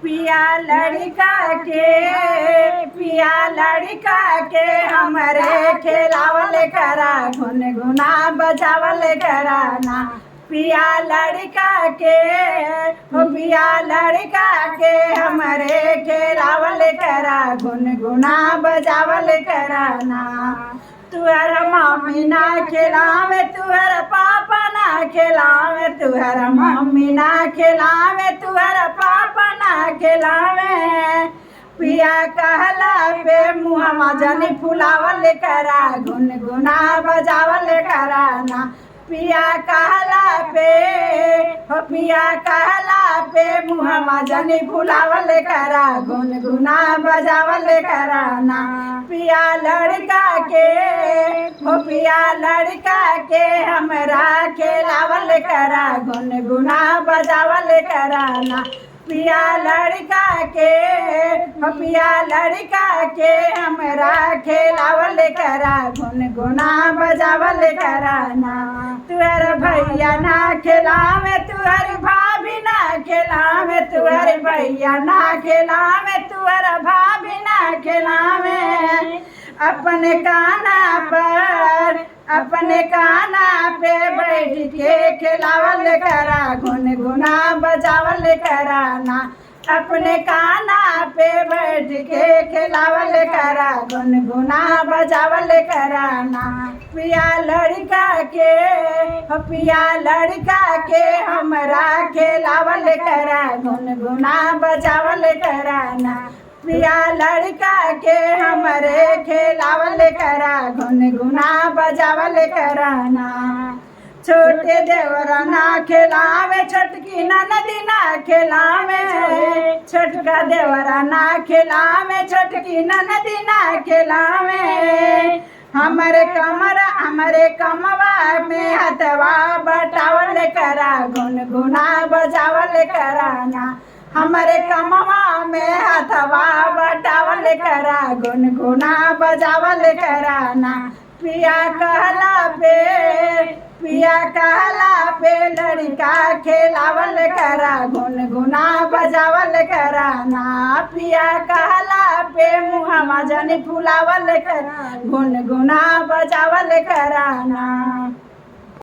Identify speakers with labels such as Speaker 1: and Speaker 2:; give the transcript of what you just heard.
Speaker 1: पिया लड़का के हमरे खेलावल करा गुनगुना बजावल करा ना। पिया लड़का के हमरे खेलावल करा गुनगुना बजावल करा ना। तुहर मम्मी ना खिलावे तुहर पापा ना खिलावे, तुहर मम्मी ना खिलावे तुहर पापा ना खिलावे। पिया कहला पे मुहम्मा जनी फुलावल करा गुनगुना बजावल करा ना। पिया कहला पे मुहम्मा जनी फुलावल करा गुनगुना बजावल करा ना। पिया लड़का के हमरा खेलावल करा गुनगुना बजावल करा ना। पिया लड़का के हमरा खेलावल करा गुनगुना बजावल करा ना। तुहर भैया ना खिलावे तुहर भाभी ना खिलावे, तुहर भैया ना खिलावे तुहर भाभी ना खिलावे। अपने काना पे बैठ के खिलावल करा गुनगुना बजावल करा ना। अपने काना पे बैठ के खिलावल करा गुनगुना बजावल करा ना। पिया लड़का के हमरा खेलावल करा गुनगुना बजावल करा ना। पिया लड़का के हमरे खेलावल करा गुनगुना बजावल करा ना। छोटे देवरा ना खिलावे छोटकी ननदी ना खिलावे, छोटका देवरा ना खिलावे छोटकी ननदी ना खिलावे। हमरे कमवा में हथवा बटावल करा गुनगुना बजावल करा ना। हमरे कमवा में हथवा बटावल करा गुनगुना बजावल करा ना। पिया कहला पे लड़का खेलावल करा गुनगुना बजावल करा ना। पिया कहला पे मुहम्मा जनी फुलावल करा गुनगुना बजावल करा ना।